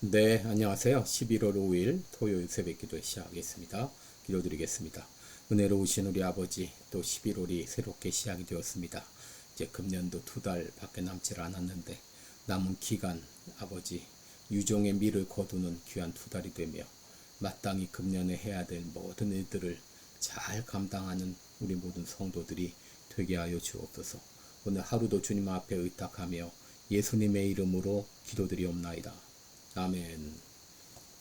네, 안녕하세요. 11월 5일 토요일 새벽기도 시작하겠습니다. 기도드리겠습니다. 은혜로우신 우리 아버지, 또 11월이 새롭게 시작이 되었습니다. 이제 금년도 2달밖에 남지 않았는데 남은 기간 아버지 유종의 미를 거두는 귀한 2달이 되며 마땅히 금년에 해야 될 모든 일들을 잘 감당하는 우리 모든 성도들이 되게 하여 주옵소서. 오늘 하루도 주님 앞에 의탁하며 예수님의 이름으로 기도드리옵나이다. 아멘.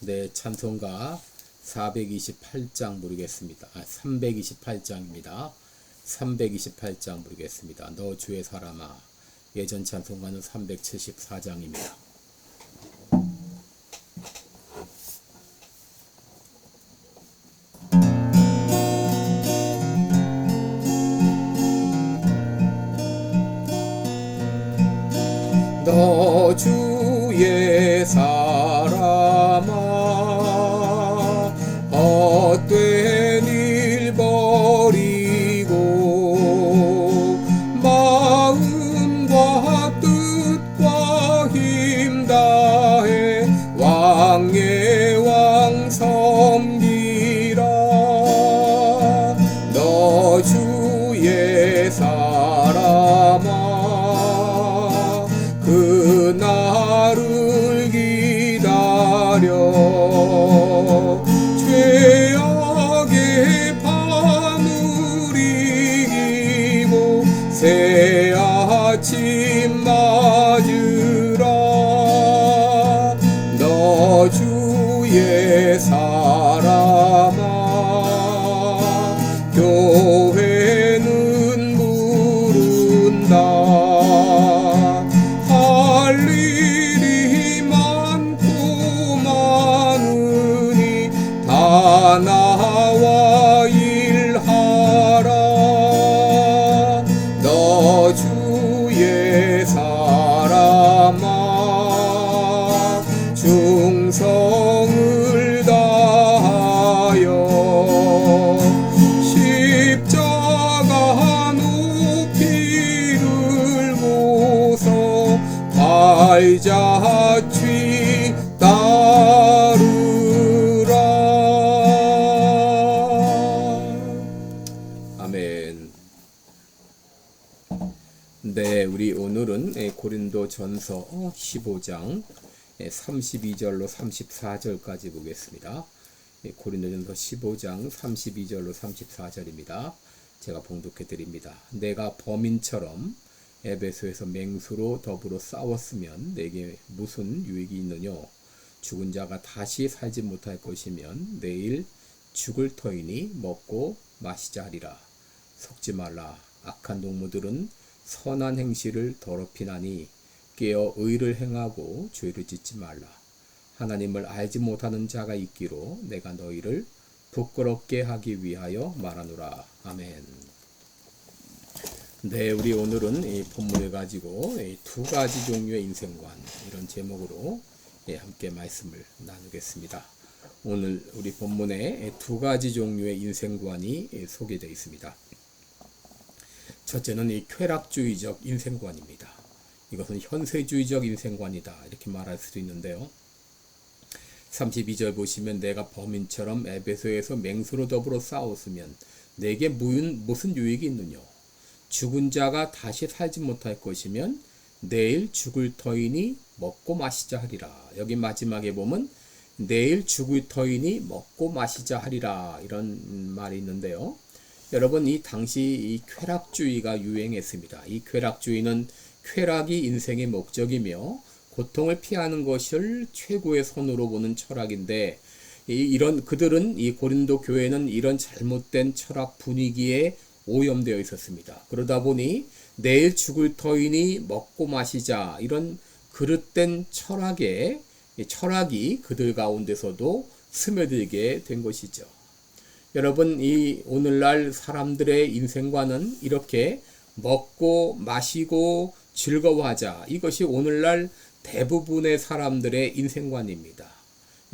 네, 찬송가 428장 부르겠습니다. 328장입니다. 328장 부르겠습니다. 너 주의 사람아. 예전 찬송가는 374장입니다. 너 주의 사람아, 헛된 일 버리고 마음과 뜻과 힘 다해 왕의 왕 섬기라. 너 주의 사람아, 그날을 기다려 죄악의 밤을 이기고 새 아침 맞으라. 너 주의 사람아, 교회는 부른다. 할 일이 많고 많으니 다 나와 일하라. 너 주의 사람아, 충성을 다하여 십자가 높이 들고서 발자취 따르라. 아멘. 네, 우리 오늘은 고린도 전서 15장 32절로 34절까지 보겠습니다. 고린도 전서 15장 32절로 34절입니다. 제가 봉독해 드립니다. 내가 범인처럼 에베소에서 맹수로 더불어 싸웠으면 내게 무슨 유익이 있느냐? 죽은 자가 다시 살지 못할 것이면 내일 죽을 터이니 먹고 마시자 하리라. 속지 말라. 악한 동무들은 선한 행실을 더럽히나니 깨어 의를 행하고 죄를 짓지 말라. 하나님을 알지 못하는 자가 있기로 내가 너희를 부끄럽게 하기 위하여 말하노라. 아멘. 네, 우리 오늘은 이 본문을 가지고 두 가지 종류의 인생관, 이런 제목으로 함께 말씀을 나누겠습니다. 오늘 우리 본문에 두 가지 종류의 인생관이 소개되어 있습니다. 첫째는 이 쾌락주의적 인생관입니다. 이것은 현세주의적 인생관이다, 이렇게 말할 수도 있는데요. 32절 보시면 내가 범인처럼 에베소에서 맹수로 더불어 싸웠으면 내게 무슨 유익이 있느냐? 죽은 자가 다시 살지 못할 것이면 내일 죽을 터이니 먹고 마시자 하리라. 여기 마지막에 보면 내일 죽을 터이니 먹고 마시자 하리라, 이런 말이 있는데요. 여러분, 이 당시 이 쾌락주의가 유행했습니다. 이 쾌락주의는 쾌락이 인생의 목적이며 고통을 피하는 것을 최고의 선으로 보는 철학인데, 그들은 이 고린도 교회는 이런 잘못된 철학 분위기에 오염되어 있었습니다. 그러다 보니 내일 죽을 터이니 먹고 마시자, 이런 그릇된 철학이 그들 가운데서도 스며들게 된 것이죠. 여러분, 이 오늘날 사람들의 인생관은 이렇게 먹고 마시고 즐거워하자, 이것이 오늘날 대부분의 사람들의 인생관입니다.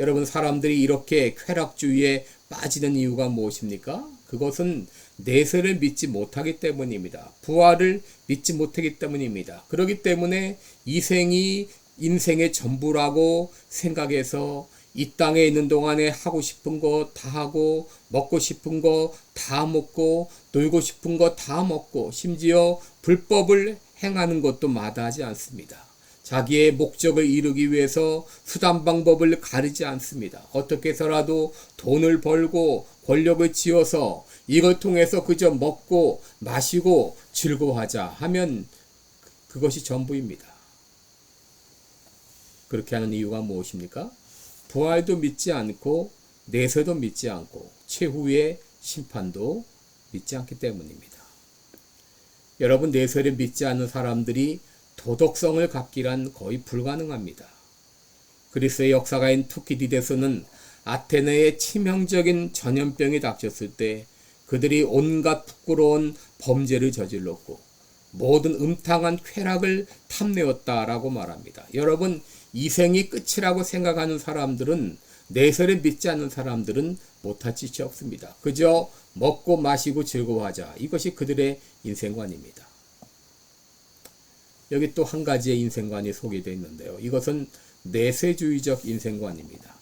여러분, 사람들이 이렇게 쾌락주의에 빠지는 이유가 무엇입니까? 그것은 내세를 믿지 못하기 때문입니다. 부활을 믿지 못하기 때문입니다. 그렇기 때문에 이 생이 인생의 전부라고 생각해서 이 땅에 있는 동안에 하고 싶은 거 다 하고 먹고 싶은 거 다 먹고 놀고 싶은 거 다 먹고 심지어 불법을 행하는 것도 마다하지 않습니다. 자기의 목적을 이루기 위해서 수단 방법을 가리지 않습니다. 어떻게 해서라도 돈을 벌고 권력을 쥐어서 이걸 통해서 그저 먹고 마시고 즐거워하자 하면 그것이 전부입니다. 그렇게 하는 이유가 무엇입니까? 부활도 믿지 않고 내세도 믿지 않고 최후의 심판도 믿지 않기 때문입니다. 여러분, 내세를 믿지 않는 사람들이 도덕성을 갖기란 거의 불가능합니다. 그리스의 역사가인 투키디데스는 아테네에 치명적인 전염병이 닥쳤을 때 그들이 온갖 부끄러운 범죄를 저질렀고 모든 음탕한 쾌락을 탐내었다라고 말합니다. 여러분, 이생이 끝이라고 생각하는 사람들은, 내세를 믿지 않는 사람들은 못할 짓이 없습니다. 그저 먹고 마시고 즐거워하자. 이것이 그들의 인생관입니다. 여기 또 한 가지의 인생관이 소개되어 있는데요. 이것은 내세주의적 인생관입니다.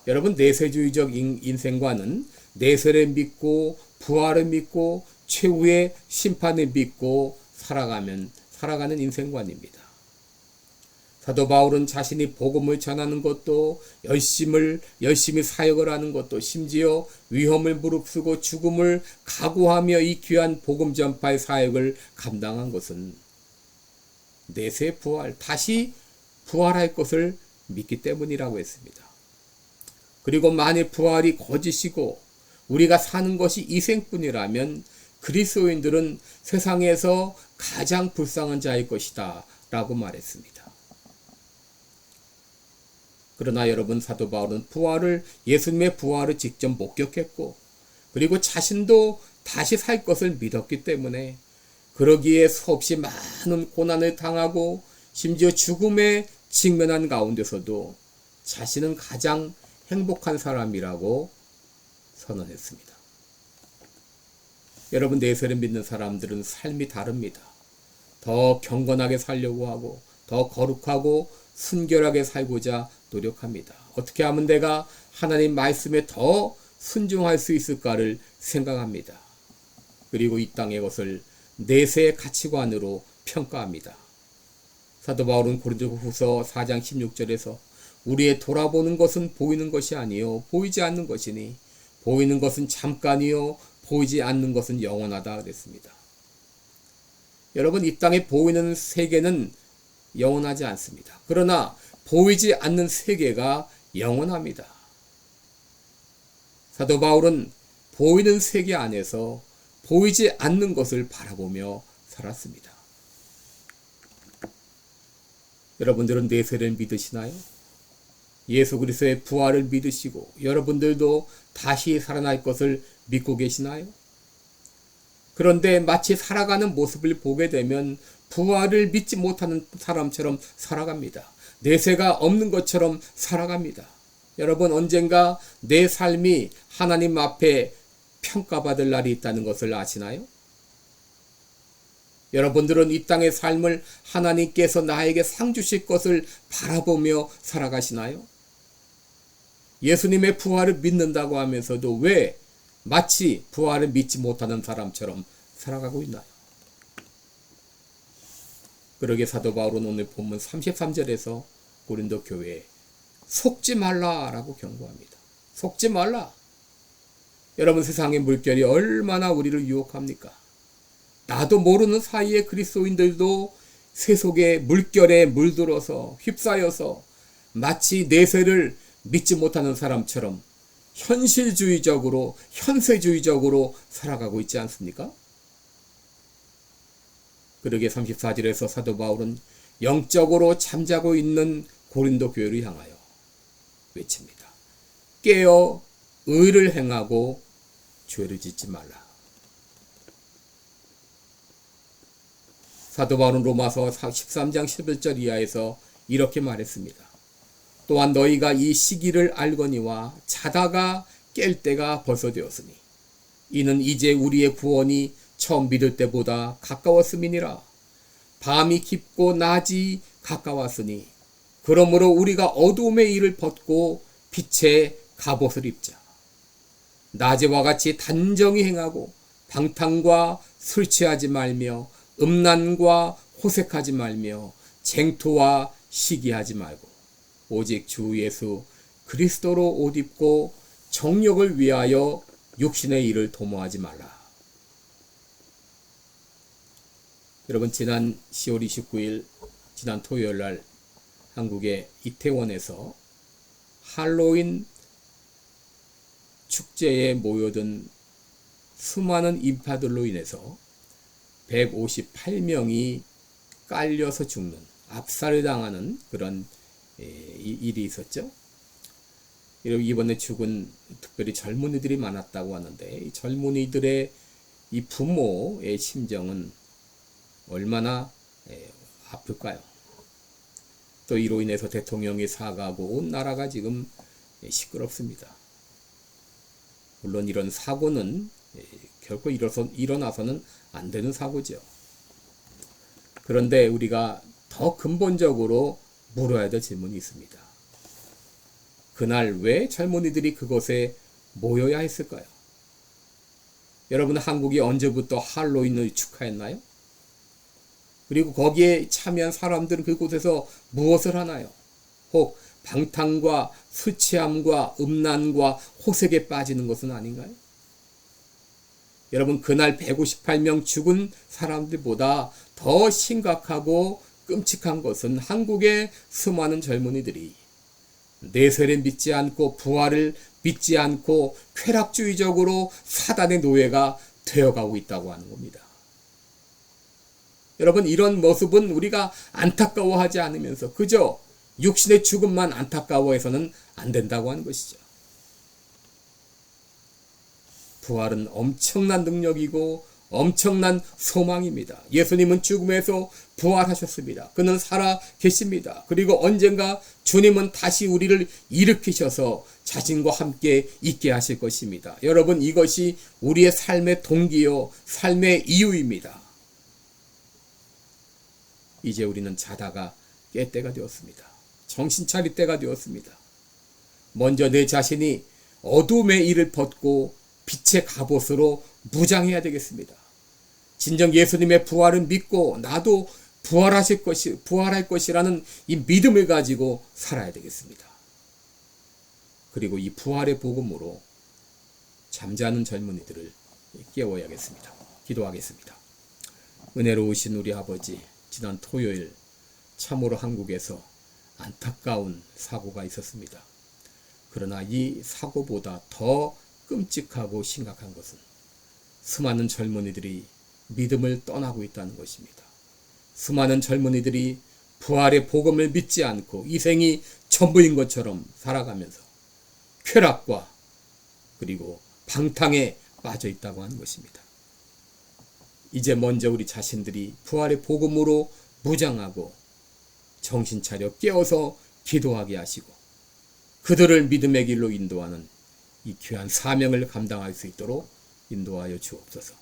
여러분, 내세주의적 인생관은 내세를 믿고 부활을 믿고 최후의 심판을 믿고 살아가는 인생관입니다. 사도 바울은 자신이 복음을 전하는 것도 열심히 사역을 하는 것도 심지어 위험을 무릅쓰고 죽음을 각오하며 이 귀한 복음 전파의 사역을 감당한 것은 내세 부활, 다시 부활할 것을 믿기 때문이라고 했습니다. 그리고 만일 부활이 거짓이고 우리가 사는 것이 이생뿐이라면 그리스도인들은 세상에서 가장 불쌍한 자일 것이다 라고 말했습니다. 그러나 여러분, 사도 바울은 예수님의 부활을 직접 목격했고 그리고 자신도 다시 살 것을 믿었기 때문에 그러기에 수없이 많은 고난을 당하고 심지어 죽음에 직면한 가운데서도 자신은 가장 행복한 사람이라고 선언했습니다. 여러분, 내세를 믿는 사람들은 삶이 다릅니다. 더 경건하게 살려고 하고 더 거룩하고 순결하게 살고자 노력합니다. 어떻게 하면 내가 하나님 말씀에 더 순종할 수 있을까를 생각합니다. 그리고 이 땅의 것을 내세의 가치관으로 평가합니다. 사도 바울은 고린도후서 4장 16절에서 우리의 돌아보는 것은 보이는 것이 아니요 보이지 않는 것이니 보이는 것은 잠깐이요 보이지 않는 것은 영원하다 그랬습니다. 여러분, 이 땅에 보이는 세계는 영원하지 않습니다. 그러나 보이지 않는 세계가 영원합니다. 사도 바울은 보이는 세계 안에서 보이지 않는 것을 바라보며 살았습니다. 여러분들은 내세를 믿으시나요? 예수 그리스도의 부활을 믿으시고 여러분들도 다시 살아날 것을 믿고 계시나요? 그런데 마치 살아가는 모습을 보게 되면 부활을 믿지 못하는 사람처럼 살아갑니다. 내세가 없는 것처럼 살아갑니다. 여러분, 언젠가 내 삶이 하나님 앞에 평가받을 날이 있다는 것을 아시나요? 여러분들은 이 땅의 삶을 하나님께서 나에게 상 주실 것을 바라보며 살아가시나요? 예수님의 부활을 믿는다고 하면서도 왜 마치 부활을 믿지 못하는 사람처럼 살아가고 있나요? 그러게 사도 바울은 오늘 본문 33절에서 고린도 교회에 속지 말라라고 경고합니다. 속지 말라. 여러분, 세상의 물결이 얼마나 우리를 유혹합니까? 나도 모르는 사이에 그리스도인들도 세속의 물결에 물들어서 휩싸여서 마치 내세를 믿지 못하는 사람처럼 현실주의적으로 현세주의적으로 살아가고 있지 않습니까? 그러게 34절에서 사도 바울은 영적으로 잠자고 있는 고린도 교회를 향하여 외칩니다. 깨어 의를 행하고 죄를 짓지 말라. 사도 바울은 로마서 13장 11절 이하에서 이렇게 말했습니다. 또한 너희가 이 시기를 알거니와 자다가 깰 때가 벌써 되었으니 이는 이제 우리의 구원이 처음 믿을 때보다 가까웠음이니라. 밤이 깊고 낮이 가까웠으니 그러므로 우리가 어두움의 일을 벗고 빛의 갑옷을 입자. 낮에와 같이 단정히 행하고 방탕과 술 취하지 말며 음란과 호색하지 말며 쟁토와 시기하지 말고 오직 주 예수 그리스도로 옷 입고 정욕을 위하여 육신의 일을 도모하지 말라. 여러분, 지난 10월 29일 지난 토요일 날 한국의 이태원에서 할로윈 축제에 모여든 수많은 인파들로 인해서 158명이 깔려서 죽는, 압살을 당하는 그런 일이 있었죠. 이번에 죽은 특별히 젊은이들이 많았다고 하는데, 이 젊은이들의 이 부모의 심정은 얼마나 아플까요? 또 이로 인해서 대통령이 사과하고 온 나라가 지금 시끄럽습니다. 물론 이런 사고는 결코 일어나서는 안 되는 사고죠. 그런데 우리가 더 근본적으로 물어야 될 질문이 있습니다. 그날 왜 젊은이들이 그곳에 모여야 했을까요? 여러분, 한국이 언제부터 할로윈을 축하했나요? 그리고 거기에 참여한 사람들은 그곳에서 무엇을 하나요? 혹 방탕과 수치함과 음란과 호색에 빠지는 것은 아닌가요? 여러분, 그날 158명 죽은 사람들보다 더 심각하고 끔찍한 것은 한국의 수많은 젊은이들이 내세를 믿지 않고 부활을 믿지 않고 쾌락주의적으로 사단의 노예가 되어가고 있다고 하는 겁니다. 여러분, 이런 모습은 우리가 안타까워하지 않으면서 그저 육신의 죽음만 안타까워해서는 안 된다고 하는 것이죠. 부활은 엄청난 능력이고 엄청난 소망입니다. 예수님은 죽음에서 부활하셨습니다. 그는 살아 계십니다. 그리고 언젠가 주님은 다시 우리를 일으키셔서 자신과 함께 있게 하실 것입니다. 여러분, 이것이 우리의 삶의 동기요, 삶의 이유입니다. 이제 우리는 자다가 깰 때가 되었습니다. 정신 차릴 때가 되었습니다. 먼저 내 자신이 어둠의 일을 벗고 빛의 갑옷으로 무장해야 되겠습니다. 진정 예수님의 부활을 믿고 나도 부활할 것이라는 이 믿음을 가지고 살아야 되겠습니다. 그리고 이 부활의 복음으로 잠자는 젊은이들을 깨워야겠습니다. 기도하겠습니다. 은혜로우신 우리 아버지, 지난 토요일 참으로 한국에서 안타까운 사고가 있었습니다. 그러나 이 사고보다 더 끔찍하고 심각한 것은 수많은 젊은이들이 믿음을 떠나고 있다는 것입니다. 수많은 젊은이들이 부활의 복음을 믿지 않고 이 생이 전부인 것처럼 살아가면서 쾌락과 그리고 방탕에 빠져 있다고 하는 것입니다. 이제 먼저 우리 자신들이 부활의 복음으로 무장하고 정신 차려 깨어서 기도하게 하시고 그들을 믿음의 길로 인도하는 이 귀한 사명을 감당할 수 있도록 인도하여 주옵소서.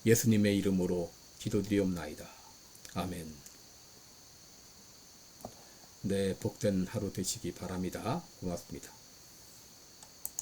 예수님의 이름으로 기도드리옵나이다. 아멘. 네, 복된 하루 되시기 바랍니다. 고맙습니다.